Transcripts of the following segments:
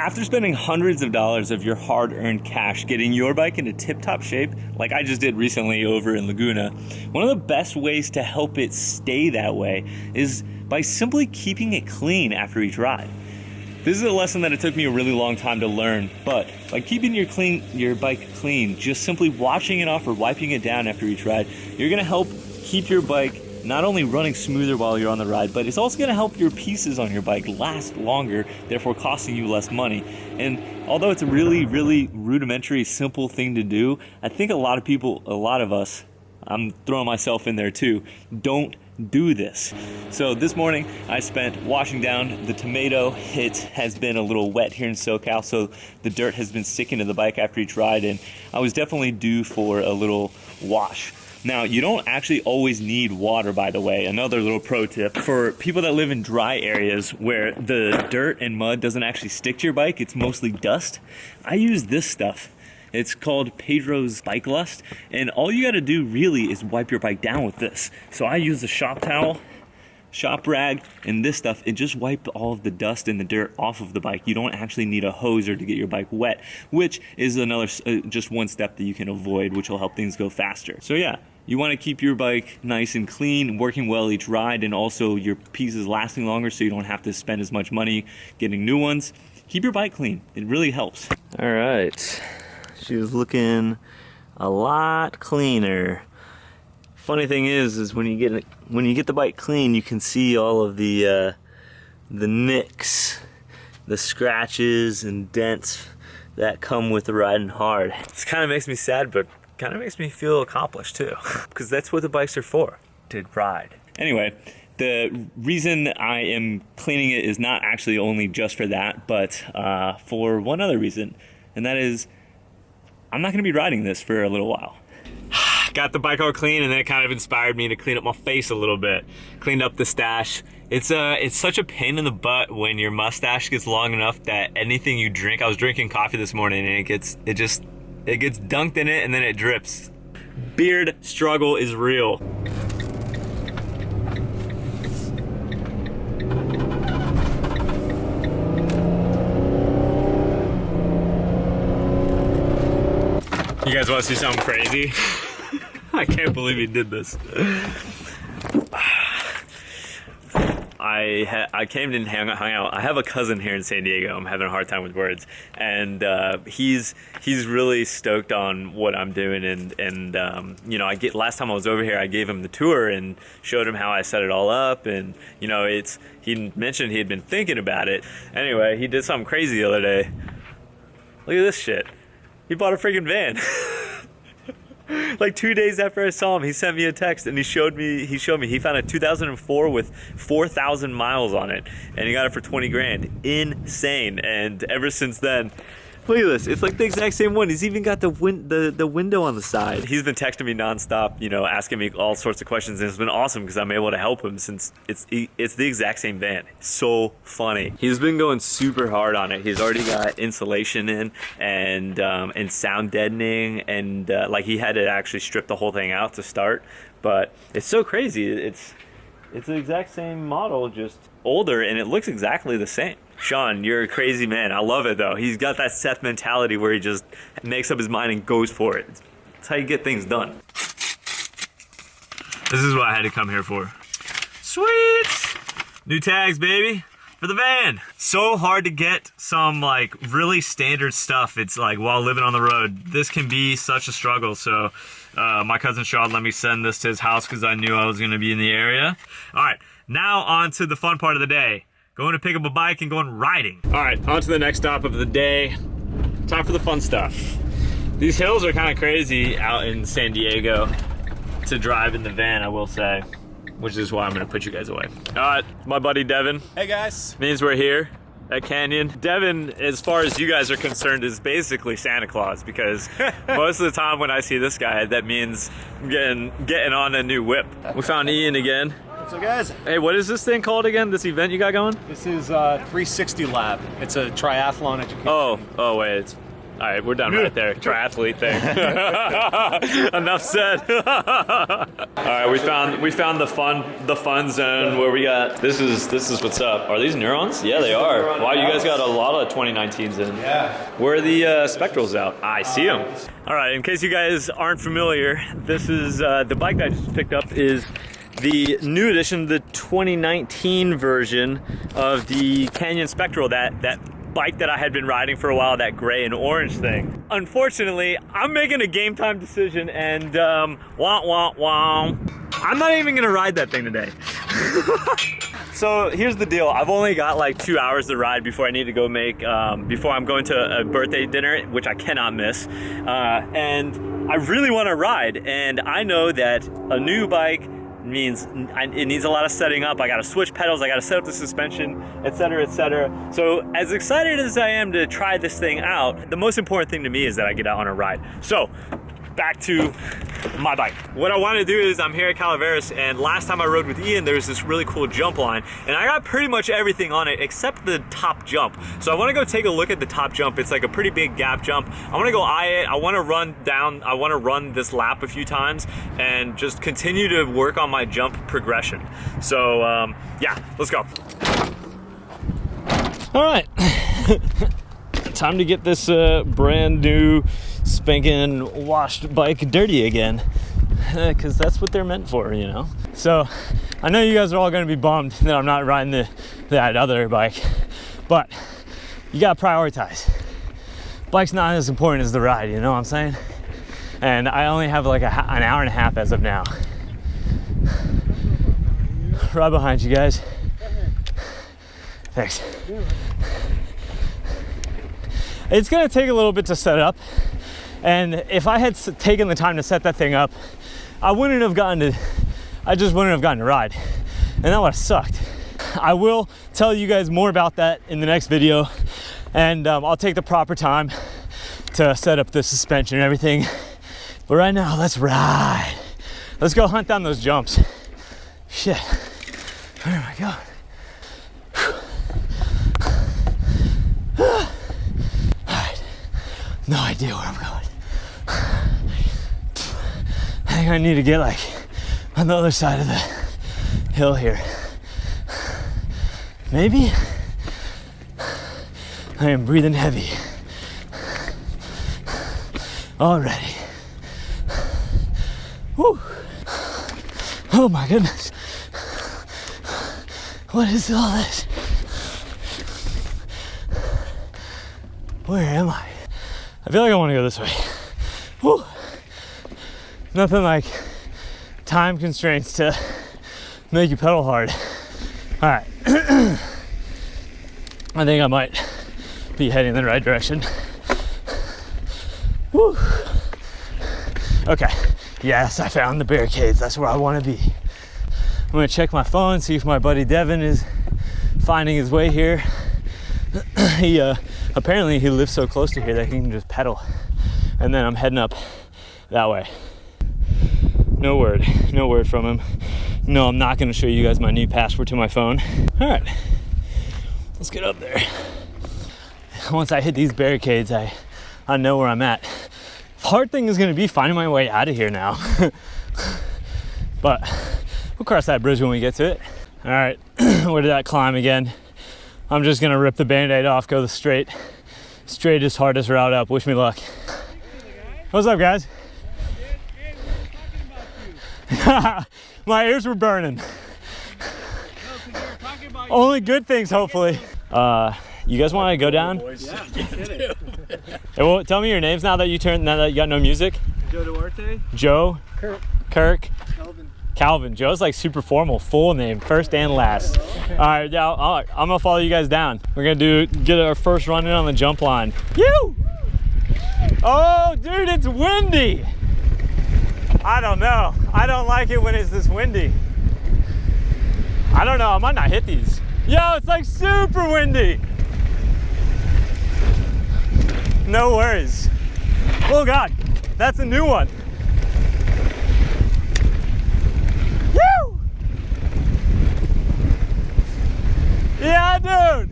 After spending hundreds of dollars of your hard-earned cash getting your bike into tip-top shape, like I just did recently over in Laguna, one of the best ways to help it stay that way is by simply keeping it clean after each ride. This is a lesson that it took me a really long time to learn, but by keeping your bike clean, just simply washing it off or wiping it down after each ride, you're gonna help keep your bike not only running smoother while you're on the ride, but it's also going to help your pieces on your bike last longer, therefore costing you less money. And although it's a really, really rudimentary, simple thing to do, I think a lot of us, I'm throwing myself in there too, don't do this. So this morning I spent washing down the tomato. It has been a little wet here in SoCal, so the dirt has been sticking to the bike after each ride, and I was definitely due for a little wash. Now, you don't actually always need water, by the way. Another little pro tip for people that live in dry areas where the dirt and mud doesn't actually stick to your bike, it's mostly dust. I use this stuff. It's called Pedro's Bike Lust, and all you gotta do really is wipe your bike down with this. So I use a shop towel, shop rag, and this stuff, and just wipe all of the dust and the dirt off of the bike. You don't actually need a hoser to get your bike wet, which is another, just one step that you can avoid, which will help things go faster. So yeah, you want to keep your bike nice and clean, working well each ride, and also your pieces lasting longer so you don't have to spend as much money getting new ones. Keep your bike clean. It really helps. All right, she was looking a lot cleaner. Funny thing is when you get the bike clean, you can see all of the nicks, the scratches and dents that come with riding hard. This kind of makes me sad, but kind of makes me feel accomplished too, because that's what the bikes are for, to ride. Anyway, the reason I am cleaning it is not actually only just for that, but for one other reason, and that is I'm not going to be riding this for a little while. Got the bike all clean, and then it kind of inspired me to clean up my face a little bit. Cleaned up the stash. It's such a pain in the butt when your mustache gets long enough that anything you drink, I was drinking coffee this morning and it gets dunked in it and then it drips. Beard struggle is real. You guys want to see something crazy? I can't believe he did this. I came and hung out. I have a cousin here in San Diego. I'm having a hard time with words, and he's really stoked on what I'm doing. And you know, last time I was over here, I gave him the tour and showed him how I set it all up. And you know, he mentioned he had been thinking about it. Anyway, he did something crazy the other day. Look at this shit. He bought a freaking van. Like 2 days after I saw him, he sent me a text and he showed me he found a 2004 with 4,000 miles on it, and he got it for 20 grand. Insane. And ever since then, look at this. It's like the exact same one. He's even got the window on the side. He's been texting me nonstop, you know, asking me all sorts of questions, and it's been awesome because I'm able to help him since it's the exact same van. So funny. He's been going super hard on it. He's already got insulation in and sound deadening, and like he had to actually strip the whole thing out to start. But it's so crazy. It's the exact same model, just older, and it looks exactly the same. Sean, you're a crazy man. I love it though. He's got that Seth mentality where he just makes up his mind and goes for it. That's how you get things done. This is what I had to come here for. Sweet! New tags, baby, for the van. So hard to get some like really standard stuff. It's like while living on the road, this can be such a struggle. So my cousin Sean let me send this to his house because I knew I was gonna be in the area. All right, now on to the fun part of the day. Going to pick up a bike and going riding. All right, on to the next stop of the day. Time for the fun stuff. These hills are kind of crazy out in San Diego to drive in the van, I will say, which is why I'm gonna put you guys away. My buddy Devin. Hey guys. Means we're here at Canyon. Devin, as far as you guys are concerned, is basically Santa Claus, because most of the time when I see this guy, that means getting on a new whip. We found Ian again. What's up, guys? Hey, what is this thing called again, this event you got going? This is 360 Lab. It's a triathlon education. Oh wait, right, we're done right there. Triathlete thing. Enough said. All right, we found the fun zone where we got this is what's up. Are these neurons? Yeah, they are. Wow, you guys got a lot of 2019s in. Yeah. Where are the spectrals out? I see them. All right, in case you guys aren't familiar, this is the bike that I just picked up is the new edition, the 2019 version of the Canyon Spectral, that bike that I had been riding for a while, that gray and orange thing. Unfortunately, I'm making a game time decision and wah wah wah. I'm not even gonna ride that thing today. So here's the deal. I've only got like 2 hours to ride before I need to go make, before I'm going to a birthday dinner, which I cannot miss. And I really wanna ride. And I know that a new bike means it needs a lot of setting up. I gotta switch pedals, I gotta set up the suspension, etc., etc. So as excited as I am to try this thing out, the most important thing to me is that I get out on a ride. So back to my bike. What I want to do is, I'm here at Calaveras, and last time I rode with Ian, there was this really cool jump line, and I got pretty much everything on it except the top jump. So I want to go take a look at the top jump. It's like a pretty big gap jump. I want to go eye it. I want to run down. I want to run this lap a few times and just continue to work on my jump progression. So yeah, let's go. All right. Time to get this brand new spanking washed bike dirty again, because that's what they're meant for, you know. So I know you guys are all going to be bummed that I'm not riding that other bike, but you got to prioritize. Bike's not as important as the ride, you know what I'm saying? And I only have like an hour and a half as of now. Right behind you guys. Thanks. It's gonna take a little bit to set up, and if I had taken the time to set that thing up, I just wouldn't have gotten to ride, and that would have sucked. I will tell you guys more about that in the next video, and I'll take the proper time to set up the suspension and everything. But right now, let's ride. Let's go hunt down those jumps. Shit, where am I going? No idea where I'm going. I think I need to get like on the other side of the hill here. Maybe? I am breathing heavy already. Whew. Oh my goodness. What is all this? Where am I? I feel like I want to go this way. Whew. Nothing like time constraints to make you pedal hard. All right. I think I might be heading in the right direction. Whew. Okay. Yes, I found the barricades. That's where I want to be. I'm gonna check my phone, see if my buddy Devin is finding his way here. Apparently he lives so close to here that he can just pedal, and then I'm heading up that way. No word from him. No, I'm not gonna show you guys my new password to my phone. All right, let's get up there. Once I hit these barricades, I know where I'm at. The hard thing is gonna be finding my way out of here now. But we'll cross that bridge when we get to it. All right, where did that climb again? I'm just gonna rip the Band-Aid off, go the straightest, hardest route up. Wish me luck. What's up, guys? My ears were burning. Only good things, hopefully. You guys want to go down? Yeah, hey, well, tell me your names now that you got no music. Joe Duarte. Joe. Kirk. Calvin. Joe's like super formal, full name, first and last. All right, yeah, I'm gonna follow you guys down. We're gonna get our first run in on the jump line. You! Oh, dude, it's windy. I don't know. I don't like it when it's this windy. I don't know, I might not hit these. Yo, it's like super windy. No worries. Oh God, that's a new one. Woo! Yeah, dude.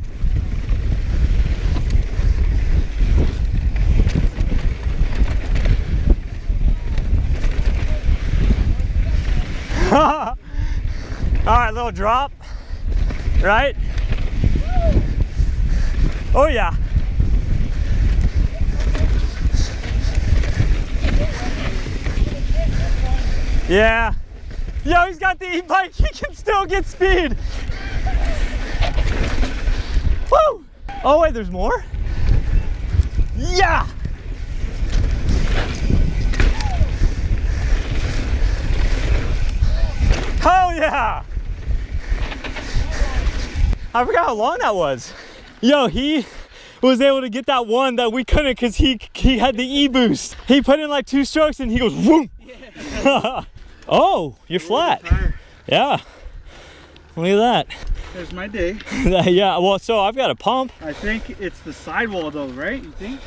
little drop, right? Oh yeah. Yeah. Yo, he's got the e-bike. He can still get speed. Woo! Oh wait, there's more? Yeah! Hell yeah! I forgot how long that was. Yo, he was able to get that one that we couldn't because he had the e-boost. He put in like 2 strokes and he goes, whoom! Yeah. Oh, you're flat. Yeah. Look at that. There's my day. Yeah, well, so I've got a pump. I think it's the sidewall though, right? You think?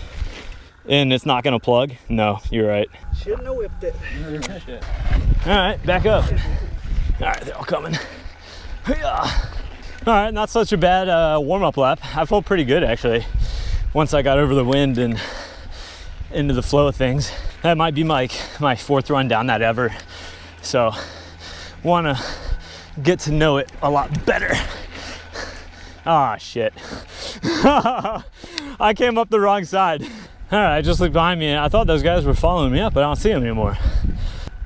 And it's not gonna plug? No, you're right. Shouldn't have whipped it. All right, back up. All right, they're all coming. All right, not such a bad warm-up lap. I felt pretty good actually once I got over the wind and into the flow of things. That might be my 4th run down that ever. So wanna get to know it a lot better. Ah, shit. I came up the wrong side. All right, I just looked behind me and I thought those guys were following me up, but I don't see them anymore.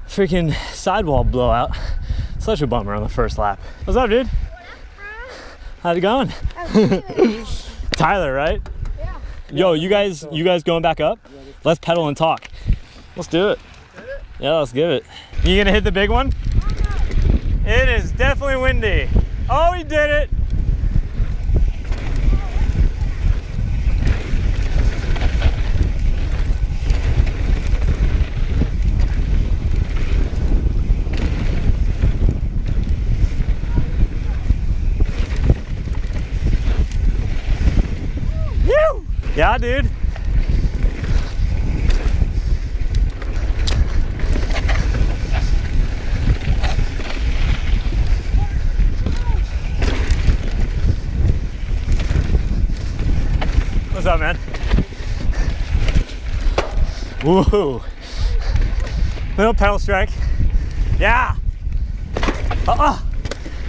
Freaking sidewall blowout. Such a bummer on the first lap. What's up, dude? How's it going? Tyler, right? Yeah. Yo, you guys going back up? Let's pedal and talk. Let's do it. Yeah, let's give it. You gonna hit the big one? It is definitely windy. Oh, he did it. Woo! Yeah, dude. What's up, man? Woohoo! Little pedal strike. Yeah!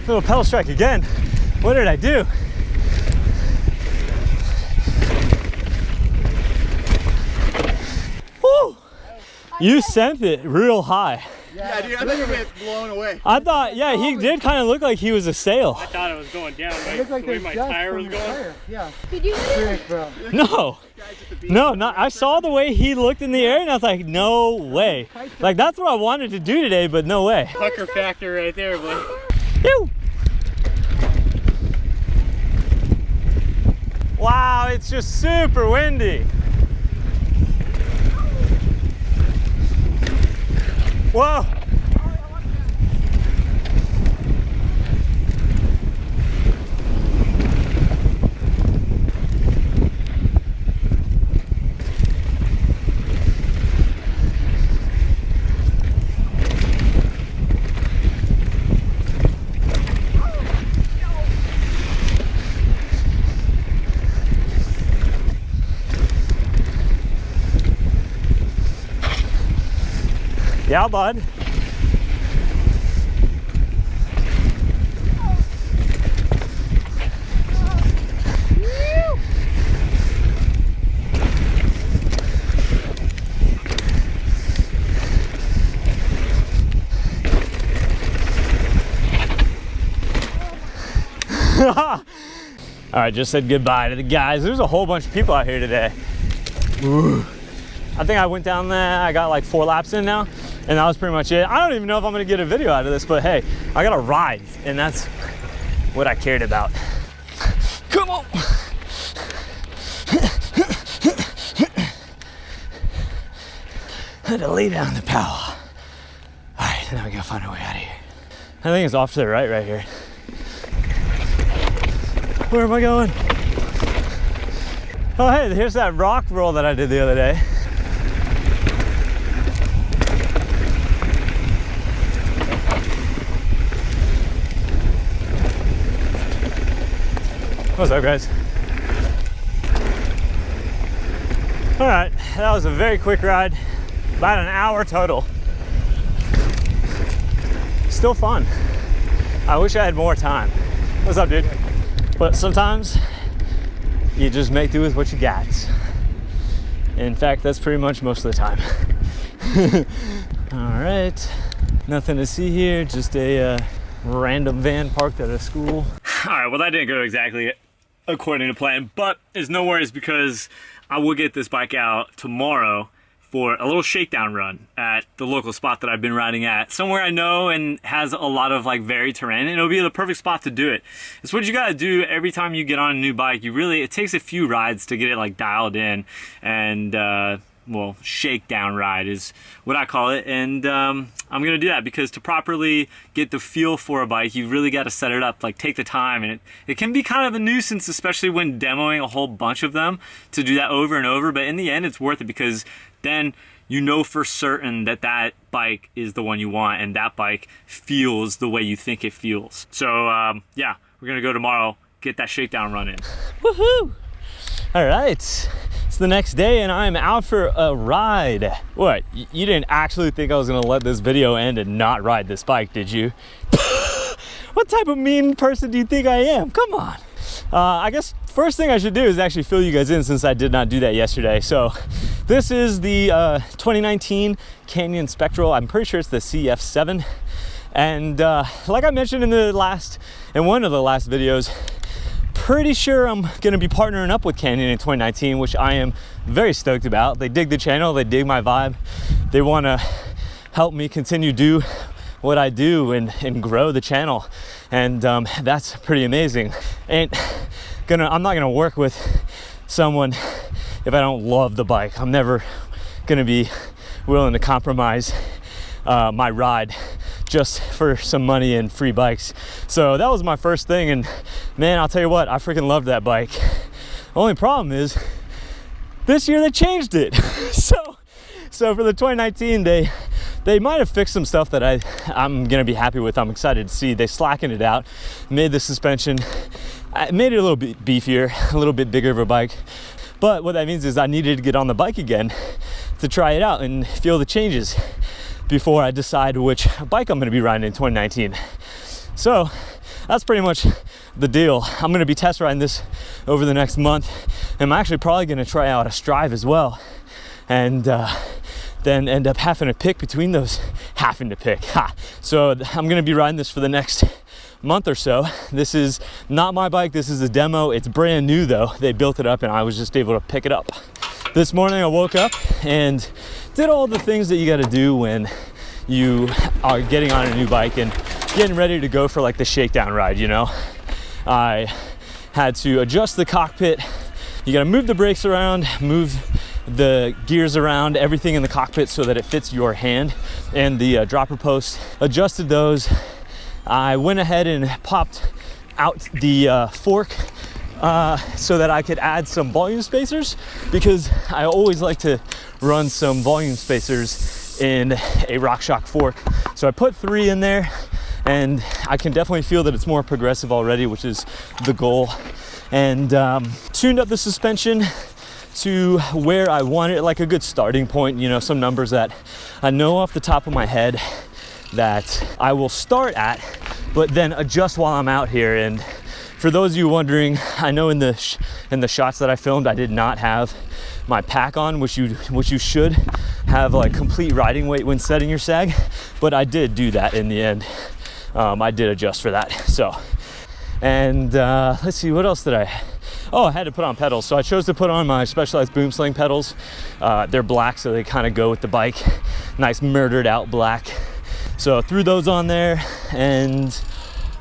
Little pedal strike again. What did I do? Woo! You sent it real high. Yeah, dude, I think it went blown away. I thought, yeah, he did kind of look like he was a sail. I thought it was going down, right? Looked like The way there's my dust tire from was the going. tire. Yeah. Did you see it? Sick, bro. No. No, not. I saw the way he looked in the air and I was like, no way. Like, that's what I wanted to do today, but no way. Pucker factor right there, boy. Ew. Wow, it's just super windy. Whoa. Yeah, bud. All right, just said goodbye to the guys. There's a whole bunch of people out here today. Ooh. I think I went down there, I got like 4 laps in now, and that was pretty much it. I don't even know if I'm gonna get a video out of this, but hey, I got a ride, and that's what I cared about. Come on. I had to lay down the power. All right, now we gotta find our way out of here. I think it's off to the right here. Where am I going? Oh, hey, here's that rock roll that I did the other day. What's up, guys? All right, that was a very quick ride, about an hour total. Still fun. I wish I had more time. What's up, dude? But sometimes you just make do with what you got. In fact, that's pretty much most of the time. All right, nothing to see here, just a random van parked at a school. All right, well, that didn't go exactly according to plan, but it's no worries because I will get this bike out tomorrow for a little shakedown run at the local spot that I've been riding at, somewhere I know and has a lot of like varied terrain, and it'll be the perfect spot to do it. It's what you gotta do every time you get on a new bike. It takes a few rides to get it like dialed in, and well, shakedown ride is what I call it, and I'm gonna do that because to properly get the feel for a bike, you really got to set it up, like take the time, and it can be kind of a nuisance, especially when demoing a whole bunch of them, to do that over and over, but in the end it's worth it because then you know for certain that that bike is the one you want and that bike feels the way you think it feels. So yeah, we're gonna go tomorrow, get that shakedown run in. Woohoo! All right, it's the next day and I'm out for a ride. What, you didn't actually think I was gonna let this video end and not ride this bike, did you? What type of mean person do you think I am? Come on. I guess first thing I should do is actually fill you guys in since I did not do that yesterday. So this is the 2019 Canyon Spectral. I'm pretty sure it's the CF7. And like I mentioned in one of the last videos, pretty sure I'm gonna be partnering up with Canyon in 2019, which I am very stoked about. They dig the channel, they dig my vibe. They wanna help me continue do what I do and grow the channel. And that's pretty amazing. I'm not gonna work with someone if I don't love the bike. I'm never gonna be willing to compromise my ride just for some money and free bikes. So that was my first thing, and man, I'll tell you what, I freaking loved that bike. The only problem is this year they changed it. So for the 2019, they might have fixed some stuff that I'm gonna be happy with. I'm excited to see. They slackened it out, made the suspension, made it a little bit beefier, a little bit bigger of a bike. But what that means is I needed to get on the bike again to try it out and feel the changes before I decide which bike I'm gonna be riding in 2019. So that's pretty much the deal. I'm gonna be test riding this over the next month. I'm actually probably gonna try out a Strive as well. And then end up having to pick between those. So I'm gonna be riding this for the next month or so. This is not my bike, this is a demo. It's brand new though. They built it up and I was just able to pick it up. This morning I woke up and did all the things that you gotta do when you are getting on a new bike and getting ready to go for like the shakedown ride, you know? I had to adjust the cockpit. You gotta move the brakes around, move the gears around, everything in the cockpit so that it fits your hand, and the dropper post. Adjusted those. I went ahead and popped out the fork so that I could add some volume spacers, because I always like to run some volume spacers in a RockShox fork. So I put 3 in there, and I can definitely feel that it's more progressive already, which is the goal. And tuned up the suspension to where I want it, like a good starting point, you know, some numbers that I know off the top of my head that I will start at, but then adjust while I'm out here. And for those of you wondering, I know in the shots that I filmed, I did not have my pack on, which you should have like complete riding weight when setting your sag, but I did do that in the end. I did adjust for that. So, and let's see, what else did I had to put on pedals. So I chose to put on my Specialized Boom Sling pedals. They're black, so they kind of go with the bike. Nice murdered out black. So threw those on there, and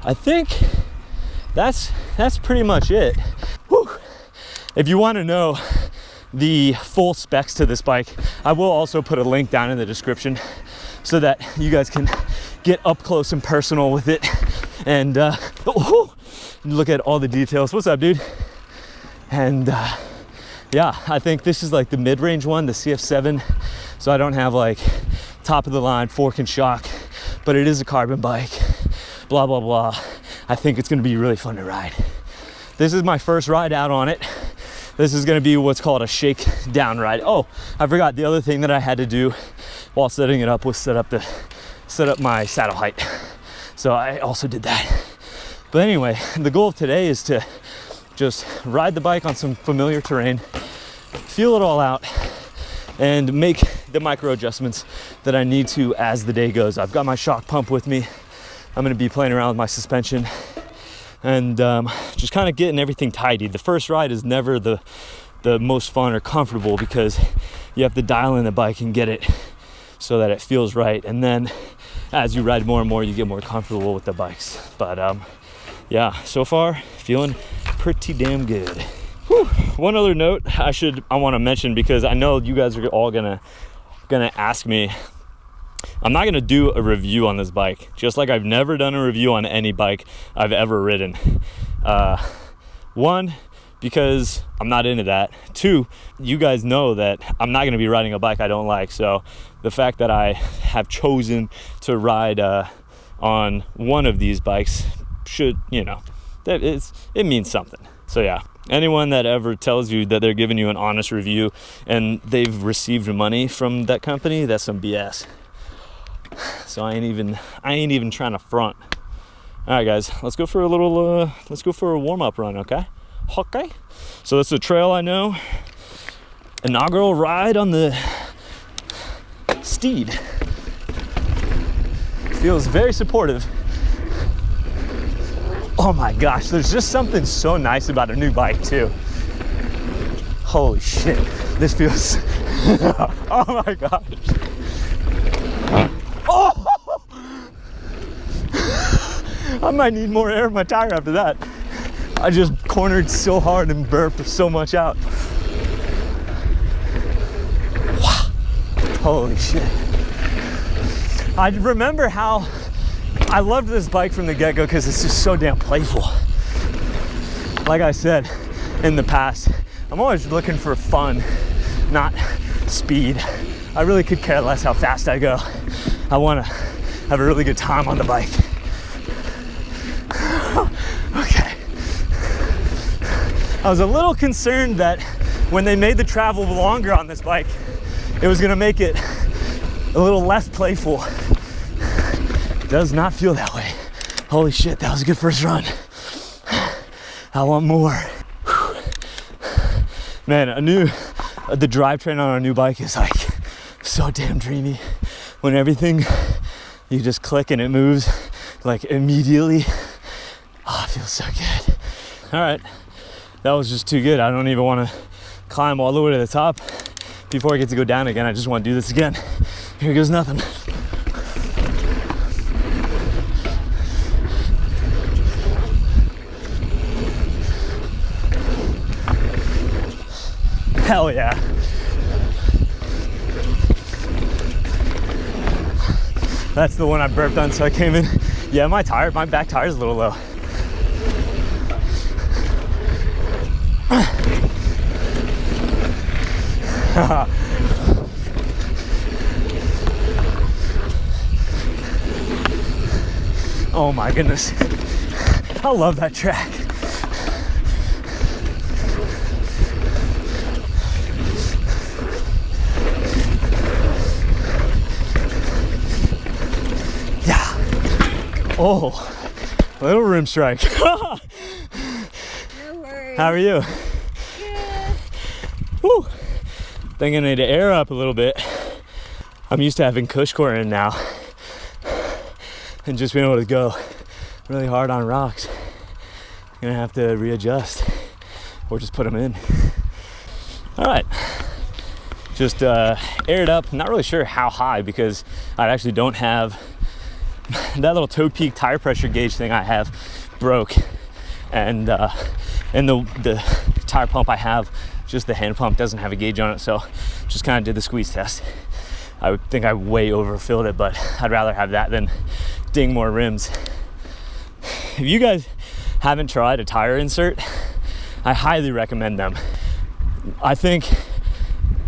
I think that's pretty much it. Whew. If you want to know the full specs to this bike, I will also put a link down in the description so that you guys can get up close and personal with it and look at all the details. What's up, dude? And yeah, I think this is like the mid-range one, the CF7. So I don't have like top of the line fork and shock, but it is a carbon bike, blah, blah, blah. I think it's gonna be really fun to ride. This is my first ride out on it. This is gonna be what's called a shakedown ride. Oh, I forgot the other thing that I had to do while setting it up was set up my saddle height. So I also did that. But anyway, the goal of today is to just ride the bike on some familiar terrain, feel it all out, and make the micro adjustments that I need to as the day goes. I've got my shock pump with me. I'm gonna be playing around with my suspension and just kind of getting everything tidy. The first ride is never the most fun or comfortable because you have to dial in the bike and get it so that it feels right. And then as you ride more and more, you get more comfortable with the bikes. But yeah, so far feeling pretty damn good. Whew. One other note I want to mention, because I know you guys are all gonna ask me. I'm not gonna do a review on this bike, just like I've never done a review on any bike I've ever ridden. One, because I'm not into that. Two, you guys know that I'm not gonna be riding a bike I don't like. So the fact that I have chosen to ride on one of these bikes should, you know, it means something. So yeah, anyone that ever tells you that they're giving you an honest review and they've received money from that company, that's some BS. So I ain't even trying to front. All right, guys, let's go for a warm-up run, okay? Okay. So it's a trail I know. Inaugural ride on the Steed. Feels very supportive. Oh my gosh, there's just something so nice about a new bike too. Holy shit, this feels, oh my gosh. Oh! I might need more air in my tire after that. I just cornered so hard and burped so much out. Wow. Holy shit. I remember how I loved this bike from the get-go because it's just so damn playful. Like I said in the past, I'm always looking for fun, not speed. I really could care less how fast I go. I want to have a really good time on the bike. Okay. I was a little concerned that when they made the travel longer on this bike, it was going to make it a little less playful. Does not feel that way. Holy shit, that was a good first run. I want more. Man, the drivetrain on our new bike is like so damn dreamy. When everything, you just click and it moves like immediately. Oh, it feels so good. All right, that was just too good. I don't even want to climb all the way to the top before I get to go down again. I just want to do this again. Here goes nothing. Hell yeah. That's the one I burped on, so I came in. Yeah, my back tire is a little low. Oh my goodness. I love that track. Oh, little rim strike. No worries. How are you? Good. Whew. Think I need to air up a little bit. I'm used to having cush core in now and just being able to go really hard on rocks. I'm gonna have to readjust or just put them in. All right, just aired up. Not really sure how high because I actually don't have that little toe peak tire pressure gauge thing I have broke, and the tire pump I have, just the hand pump, doesn't have a gauge on it, so just kind of did the squeeze test. I would think I way overfilled it, but I'd rather have that than ding more rims. If you guys haven't tried a tire insert, I highly recommend them. I think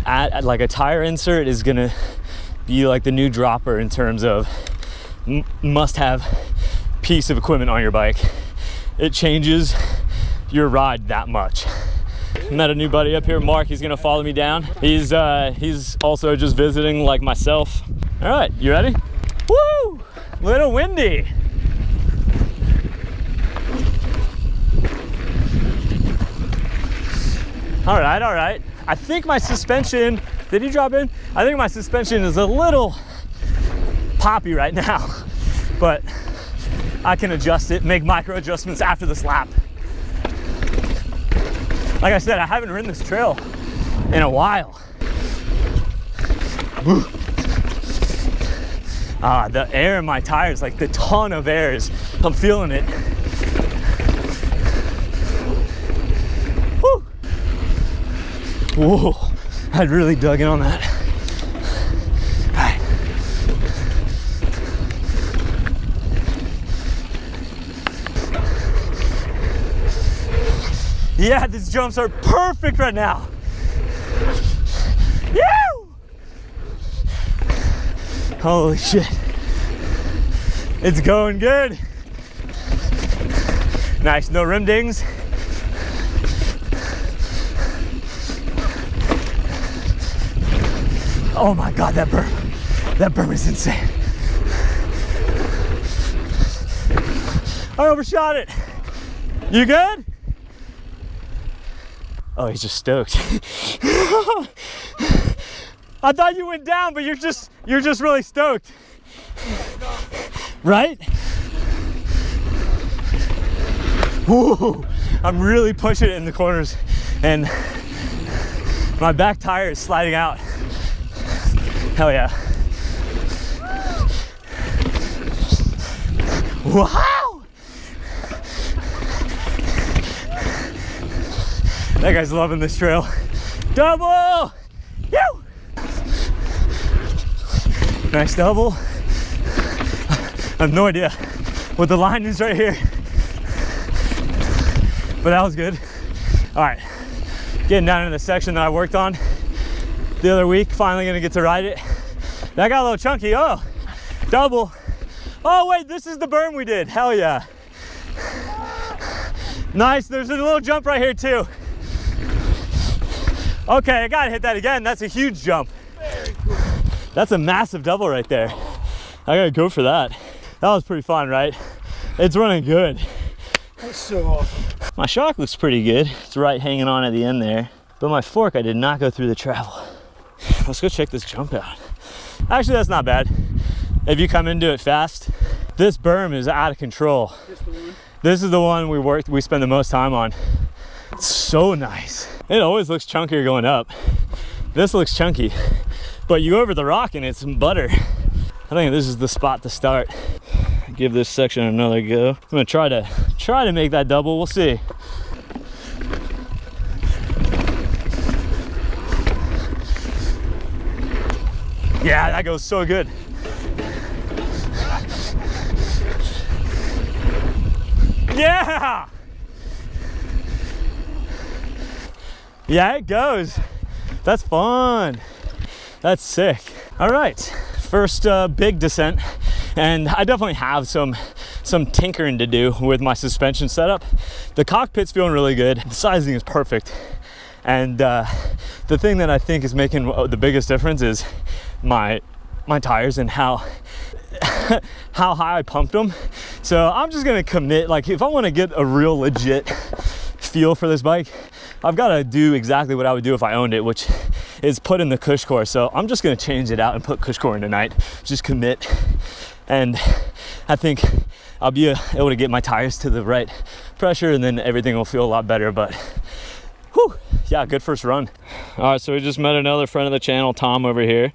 like a tire insert is gonna be like the new dropper in terms of must-have piece of equipment on your bike. It changes your ride that much. Met a new buddy up here, Mark. He's gonna follow me down. He's also just visiting like myself. All right, you ready? Woo! Little windy. All right, all right. I think my suspension, did he drop in? I think my suspension is a little poppy right now, but I can adjust it, make micro adjustments after this lap. Like I said, I haven't ridden this trail in a while. The air in my tires, like the ton of air I'm feeling it. Woo. Whoa, I'd really dug in on that. All right. Yeah, these jumps are perfect right now. Woo! Holy shit. It's going good. Nice, no rim dings. Oh my God, that berm is insane. I overshot it. You good? Oh, he's just stoked. I thought you went down, but you're just really stoked. Right? Woo, I'm really pushing it in the corners and my back tire is sliding out. Hell yeah. Wow! That guy's loving this trail. Double! Yoo! Nice double. I have no idea what the line is right here, but that was good. All right, getting down into the section that I worked on the other week. Finally gonna get to ride it. That got a little chunky. Oh, double. Oh wait, this is the berm we did. Hell yeah. Nice, there's a little jump right here too. Okay, I gotta hit that again. That's a huge jump. That's a massive double right there. I gotta go for that. That was pretty fun, right? It's running good. That's so awesome. My shock looks pretty good. It's right hanging on at the end there. But my fork, I did not go through the travel. Let's go check this jump out. Actually, that's not bad. If you come into it fast, this berm is out of control. This is the one we spend the most time on. It's so nice. It always looks chunkier going up. This looks chunky, but you go over the rock and it's some butter. I think this is the spot to start. Give this section another go. I'm gonna try to make that double. We'll see. Yeah, that goes so good. Yeah! Yeah, it goes. That's fun. That's sick. All right, first big descent. And I definitely have some tinkering to do with my suspension setup. The cockpit's feeling really good. The sizing is perfect. And the thing that I think is making the biggest difference is my tires and how high I pumped them. So I'm just gonna commit, like if I wanna get a real legit feel for this bike, I've gotta do exactly what I would do if I owned it, which is put in the cush core. So I'm just gonna change it out and put cush core in tonight, just commit. And I think I'll be able to get my tires to the right pressure and then everything will feel a lot better. But whew, yeah, good first run. All right, so we just met another friend of the channel, Tom, over here.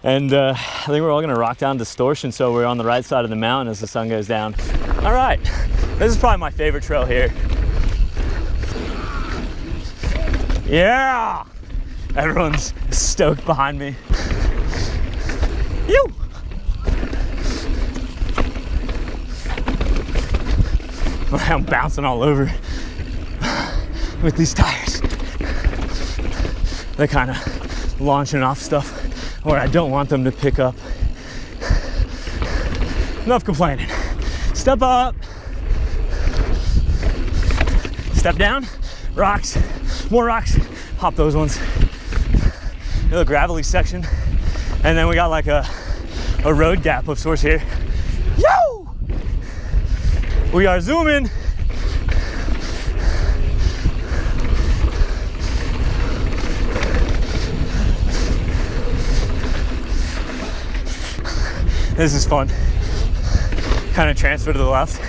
And I think we're all gonna rock down Distortion, so we're on the right side of the mountain as the sun goes down. All right, this is probably my favorite trail here. Yeah! Everyone's stoked behind me. You! I'm bouncing all over with these tires. They're kind of launching off stuff where I don't want them to pick up. Enough complaining. Step up. Step down. Rocks. More rocks. Hop those ones. A little gravelly section. And then we got like a road gap of sorts here. Yo! We are zooming. This is fun. Kind of transfer to the left.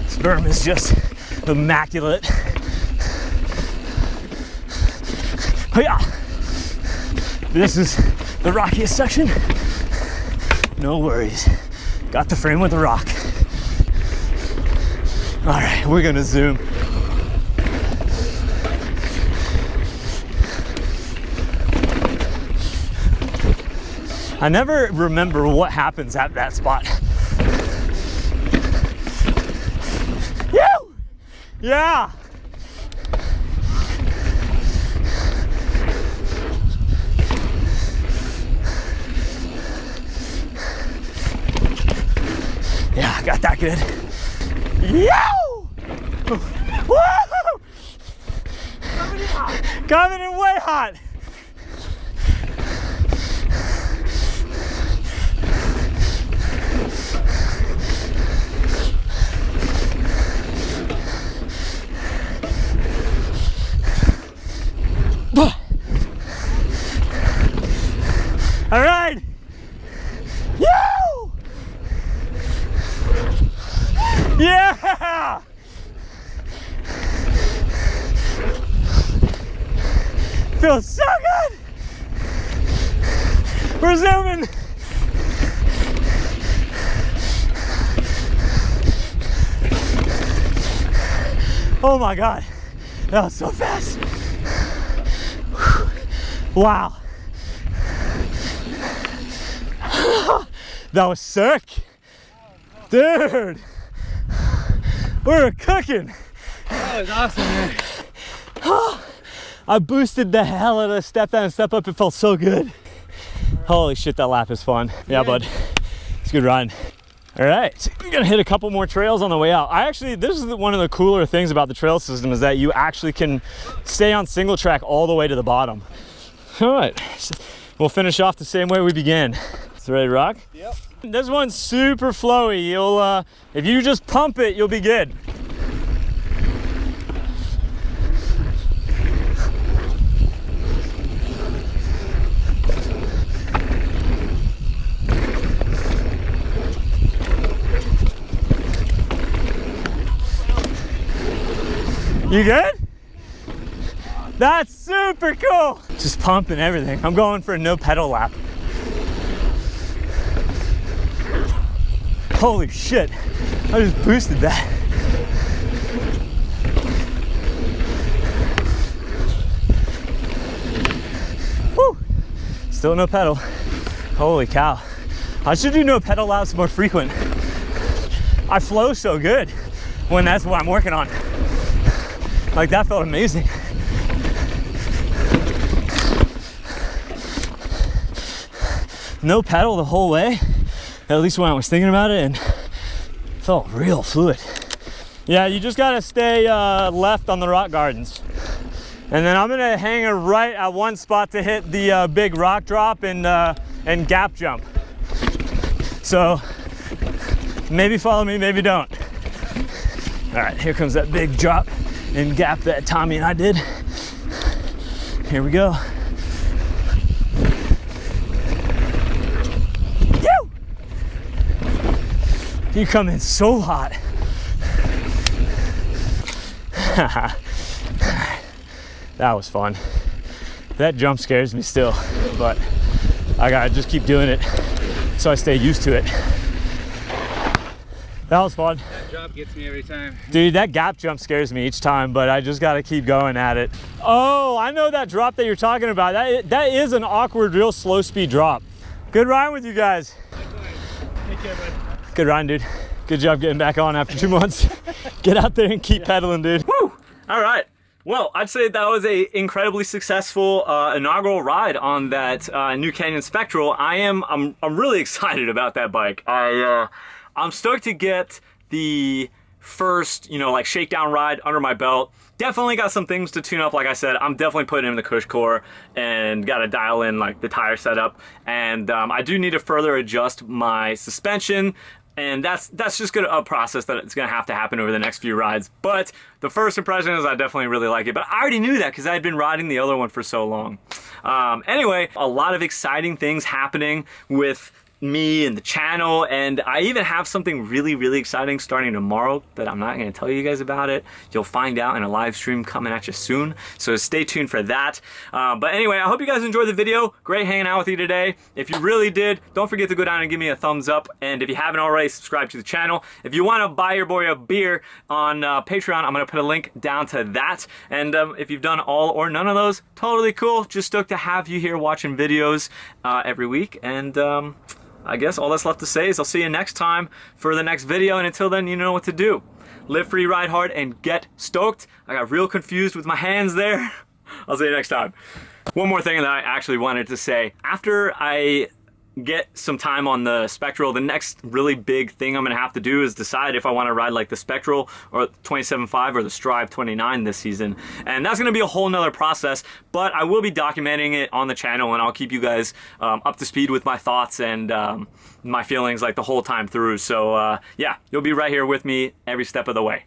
This berm is just immaculate. Hiya! This is the rockiest section. No worries. Got the frame with the rock. All right, we're gonna zoom. I never remember what happens at that spot. Woo! Yeah! Yeah, I got that good. Yo! Woo! Coming in way hot. All right. Yo! Yeah! Feels so good. We're zooming. Oh my God, that was so fast. Wow. That was sick. Dude, we're cooking. That was awesome, man. I boosted the hell out of the step down and step up. It felt so good. Holy shit, that lap is fun. Yeah, bud. It's a good ride. All right, so we're gonna hit a couple more trails on the way out. This is one of the cooler things about the trail system is that you actually can stay on single track all the way to the bottom. All right, so we'll finish off the same way we began. So ready to rock? Yep. This one's super flowy. You'll, if you just pump it, you'll be good. You good? That's super cool. Just pumping everything. I'm going for a no pedal lap. Holy shit, I just boosted that. Woo! Still no pedal. Holy cow. I should do no pedal laps more frequent. I flow so good when that's what I'm working on. Like that felt amazing. No pedal the whole way, at least when I was thinking about it, and felt real fluid. Yeah, you just gotta stay left on the rock gardens. And then I'm gonna hang a right at one spot to hit the big rock drop and gap jump. So maybe follow me, maybe don't. All right, here comes that big drop and gap that Tommy and I did. Here we go. Yo! You come in so hot. That was fun. That jump scares me still, but I gotta just keep doing it so I stay used to it. That was fun. That drop gets me every time. Dude, that gap jump scares me each time, but I just gotta keep going at it. Oh, I know that drop that you're talking about. That is an awkward, real slow speed drop. Good riding with you guys. Take care, bud. Good riding, dude. Good job getting back on after 2 months. Get out there and keep pedaling, dude. Woo! All right. Well, I'd say that was a incredibly successful inaugural ride on that New Canyon Spectral. I'm really excited about that bike. I'm stoked to get the first, like shakedown ride under my belt. Definitely got some things to tune up. Like I said, I'm definitely putting in the Cush core and got to dial in like the tire setup. And I do need to further adjust my suspension. And that's just a process that it's gonna have to happen over the next few rides. But the first impression is I definitely really like it. But I already knew that because I had been riding the other one for so long. Anyway, a lot of exciting things happening with me and the channel, and I even have something really, really exciting starting tomorrow that I'm not going to tell you guys about it. You'll find out in a live stream coming at you soon, so stay tuned for that. But anyway, I hope you guys enjoyed the video. Great hanging out with you today. If you really did, don't forget to go down and give me a thumbs up, and if you haven't already, subscribe to the channel. If you want to buy your boy a beer on Patreon, I'm going to put a link down to that. And if you've done all or none of those, totally cool. Just stoked to have you here watching videos every week, and I guess all that's left to say is I'll see you next time for the next video, and until then, you know what to do. Live free, ride hard, and get stoked. I got real confused with my hands there. I'll see you next time. One more thing that I actually wanted to say. After I get some time on the Spectral, the next really big thing I'm gonna have to do is decide if I want to ride like the Spectral or 27.5 or the Strive 29 this season, and that's gonna be a whole nother process, but I will be documenting it on the channel, and I'll keep you guys up to speed with my thoughts and my feelings like the whole time through. So yeah, you'll be right here with me every step of the way.